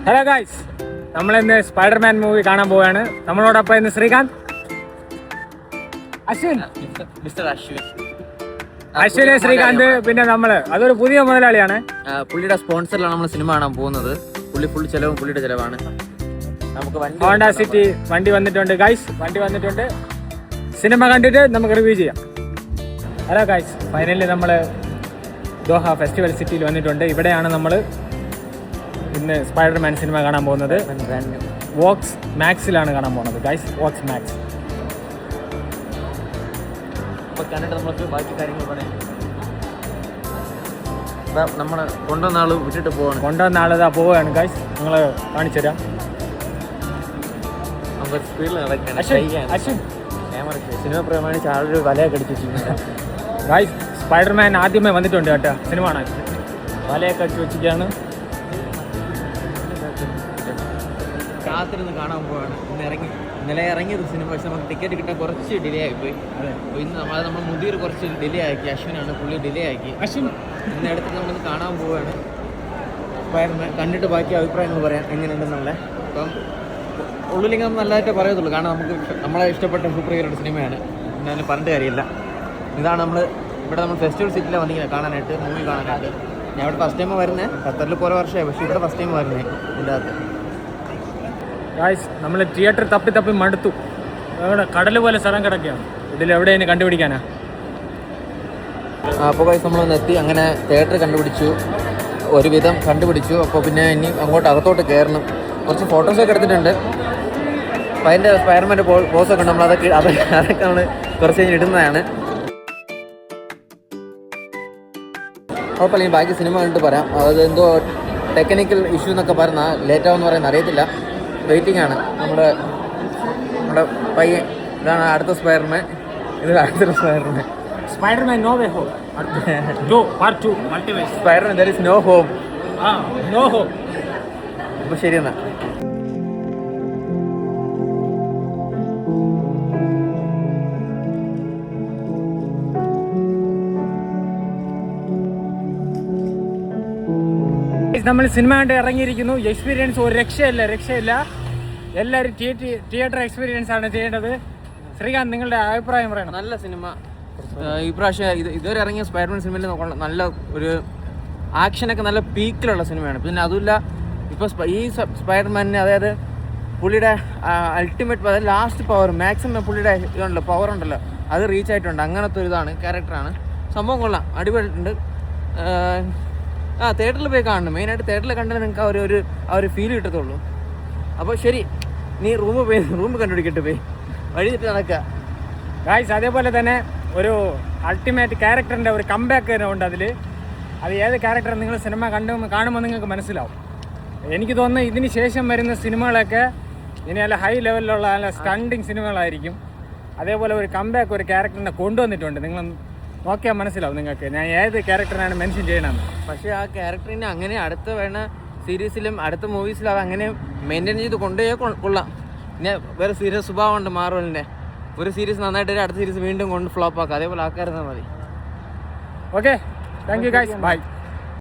Hello guys, നമ്മളിന്ന് Spiderman movie കാണാൻ പോവുകയാണ്. നമ്മളോടൊപ്പം ഇന്ന് ശ്രീകാന്ത്, അശ്വിൻ, അശ്വിന്, ശ്രീകാന്ത്, പിന്നെ നമ്മള് അതൊരു പുതിയ മുതലാളിയാണ്. പുള്ളിയുടെ സ്പോൺസറിലാണ് നമ്മൾ സിനിമ കാണാൻ പോകുന്നത്. പുള്ളി ഫുൾ ചെലവും പുള്ളിയുടെ ചെലവാണ്. നമുക്ക് ഹോണ്ട സിറ്റി വണ്ടി വന്നിട്ടുണ്ട് ഗൈസ്, വണ്ടി വന്നിട്ടുണ്ട്. സിനിമ കണ്ടിട്ട് നമുക്ക് റിവ്യൂ ചെയ്യാം. ഹലോ ഗൈസ്, ഫൈനലി നമ്മൾ ദോഹ ഫെസ്റ്റിവൽ സിറ്റിയിൽ വന്നിട്ടുണ്ട്. ഇവിടെയാണ് നമ്മൾ ഇന്ന് സ്പൈഡർമാൻ സിനിമ കാണാൻ പോകുന്നത്. വോക്സ് മാക്സിലാണ് കാണാൻ പോകുന്നത് ഗൈസ്, വോക്സ് മാക്സ്. കണ്ടിട്ട് നമുക്ക് ബാക്കി കാര്യങ്ങൾ പറയാം. നമ്മൾ കൊണ്ടുവന്ന ആള് വിട്ടിട്ട് പോവാണ്. കൊണ്ടുവന്ന ആൾ ഇതാ പോവുകയാണ് ഗൈസ്, നിങ്ങൾ കാണിച്ചു തരാം. നമുക്ക് സ്പീഡിൽ അശ്വിൻ സിനിമ പ്രമാണിച്ച് ആളൊരു വലയൊക്കെ അടിച്ചു വെച്ചിട്ടുണ്ട്. ഗൈസ്, സ്പൈഡർമാൻ ആദ്യമേ വന്നിട്ടുണ്ട് കേട്ടോ സിനിമ കാണാൻ. വലയൊക്കെ അടിച്ചു വെച്ചിട്ടാണ് കാത്തിരുന്ന് കാണാൻ പോവാണ്. ഇന്നലെ ഇറങ്ങിയത് സിനിമ, പക്ഷെ നമുക്ക് ടിക്കറ്റ് കിട്ടാൻ കുറച്ച് ഡിലേ ആയിപ്പോയി. അപ്പോൾ ഇന്ന് നമ്മൾ മുതിർ കുറച്ച് ഡിലേ ആക്കി. അശ്വിനാണ് പുള്ളി ഡിലേ ആക്കി. ഇന്ന് അടുത്ത് നമ്മളിന്ന് കാണാൻ പോവുകയാണ് സ്പൈഡർമാൻ. കണ്ടിട്ട് ബാക്കി അഭിപ്രായങ്ങൾ പറയാം എങ്ങനെയുണ്ടെന്നുള്ളത്. അപ്പം ഉള്ളിലേക്ക് നമ്മൾ നല്ലതായിട്ടേ പറയത്തുള്ളൂ, കാരണം നമുക്ക് നമ്മളെ ഇഷ്ടപ്പെട്ട സൂപ്പർ ഹീറോയുടെ സിനിമയാണ്. എന്നാലും പറഞ്ഞിട്ട് കാര്യമില്ല. ഇതാണ് ഇവിടെ നമ്മൾ ഫെസ്റ്റിവൽ സിറ്റിയിലാണ് വന്നിങ്ങനെ കാണാനായിട്ട്, മൂവി കാണാനായിട്ട്. ഞാൻ ഇവിടെ ഫസ്റ്റ് ടൈം വരുന്നത്. ഖത്തറിൽ കുറേ വർഷമായി, പക്ഷേ ഇവിടെ ഫസ്റ്റ് ടൈം വരുന്നത് ഇതിൻ്റെ അകത്ത്. ഗൈസ്, നമ്മൾ തിയേറ്റർ തപ്പി മടുത്തു. അവിടെ കടൽ പോലെ സ്ഥലം കിടക്കുകയാണ്. ഇതിലെവിടെയാണ് കണ്ടുപിടിക്കാനാ? അപ്പോൾ ഗൈസ് നമ്മളൊന്ന് എത്തി. അങ്ങനെ തിയേറ്റർ കണ്ടുപിടിച്ചു, ഒരുവിധം കണ്ടുപിടിച്ചു. അപ്പോൾ പിന്നെ ഇനി അങ്ങോട്ട് അകത്തോട്ട് കയറണം. കുറച്ച് ഫോട്ടോസൊക്കെ എടുത്തിട്ടുണ്ട്. അപ്പോൾ അതിൻ്റെ സ്പൈഡർമാൻ്റെ പോസൊക്കെ ഉണ്ട്. അതൊക്കെ നമ്മൾ കുറച്ച് കഴിഞ്ഞ് ഇടുന്നതാണ്. കുഴപ്പമില്ല, ബാക്കി സിനിമ കണ്ടിട്ട് പറയാം. അത് എന്തോ ടെക്നിക്കൽ ഇഷ്യൂ എന്നൊക്കെ പറഞ്ഞാൽ ലേറ്റാവെന്ന് പറയുന്നത് അറിയത്തില്ല. വെയിറ്റിംഗ് ആണ്. നമ്മുടെ പയ്യൻ ഇതാണ് അടുത്ത സ്പൈഡർമാൻ. ഇത് അടുത്ത Spiderman no way home, part 2 multiverse. Spiderman there is no home. No home. അപ്പോൾ ശരി എന്നാൽ. നമ്മൾ സിനിമ കണ്ട് ഇറങ്ങിയിരിക്കുന്നു. എക്സ്പീരിയൻസ് ഒരു രക്ഷയില്ല. എല്ലാവരും തിയേറ്റർ എക്സ്പീരിയൻസ് ആണ് ചെയ്യേണ്ടത്. ശ്രീകാന്ത്, നിങ്ങളുടെ അഭിപ്രായം പറയണം. നല്ല സിനിമ. ഇപ്രാവശ്യം ഇതുവരെ ഇറങ്ങിയ സ്പൈഡർമാൻ സിനിമയിൽ നല്ല ഒരു ആക്ഷനൊക്കെ നല്ല പീക്കിലുള്ള സിനിമയാണ്. പിന്നെ അതുമില്ല, ഇപ്പോൾ ഈ സ്പൈഡർമാനിന്, അതായത് പുള്ളിയുടെ അൾട്ടിമേറ്റ്, അതായത് ലാസ്റ്റ് പവർ മാക്സിമം പുള്ളിയുടെ ഇതുണ്ടല്ലോ, പവർ ഉണ്ടല്ലോ, അത് റീച്ച് ആയിട്ടുണ്ട്. അങ്ങനത്തെ ഒരു ഇതാണ്, ക്യാരക്ടറാണ്. സംഭവം കൊള്ളാം, അടിപൊളിയുണ്ട്. തിയേറ്ററിൽ പോയി കാണണം. മെയിനായിട്ട് തിയേറ്ററിൽ കണ്ടാൽ നിങ്ങൾക്ക് ആ ഒരു ഫീൽ കിട്ടത്തുള്ളൂ. അപ്പോൾ ശരി, നീ റൂം കണ്ടുപിടിക്കട്ടെ, പോയി വഴി തെറ്റി നടക്കുക ഗായ്സ്. അതേപോലെ തന്നെ ഒരു അൾട്ടിമേറ്റ് ക്യാരക്ടറിൻ്റെ ഒരു കംബാക്ക് തന്നെ ഉണ്ട് അതിൽ. അത് ഏത് ക്യാരക്ടർ നിങ്ങൾ സിനിമ കാണുമ്പോൾ നിങ്ങൾക്ക് മനസ്സിലാവും. എനിക്ക് തോന്നുന്നു ഇതിന് ശേഷം വരുന്ന സിനിമകളൊക്കെ ഇനി നല്ല ഹൈ ലെവലിലുള്ള നല്ല സ്റ്റണ്ടിങ് സിനിമകളായിരിക്കും. അതേപോലെ ഒരു കംബാക്ക് ഒരു ക്യാരക്ടറിനെ കൊണ്ടുവന്നിട്ടുണ്ട്. നിങ്ങൾ നോക്കിയാൽ മനസ്സിലാവും നിങ്ങൾക്ക് ഞാൻ ഏത് ക്യാരക്ടറിനാണ് മെൻഷൻ ചെയ്യണമെന്ന്. പക്ഷേ ആ ക്യാരക്ടറിനെ അങ്ങനെ അടുത്ത വേണ സീരീസിലും അടുത്ത മൂവീസിലും അത് അങ്ങനെ മെയിൻറ്റെയിൻ ചെയ്ത് കൊണ്ടുപോയേ കൊള്ളാം. പിന്നെ വേറെ സീരിയസ് സ്വഭാവമുണ്ട് മാർവലിൻ്റെ. ഒരു സീരീസ് നന്നായിട്ട് അടുത്ത സീരീസ് വീണ്ടും കൊണ്ട് ഫ്ലോപ്പ് ആക്കുക. അതേപോലെ ആക്കായിരുന്നാൽ മതി. Okay, thank you guys, by.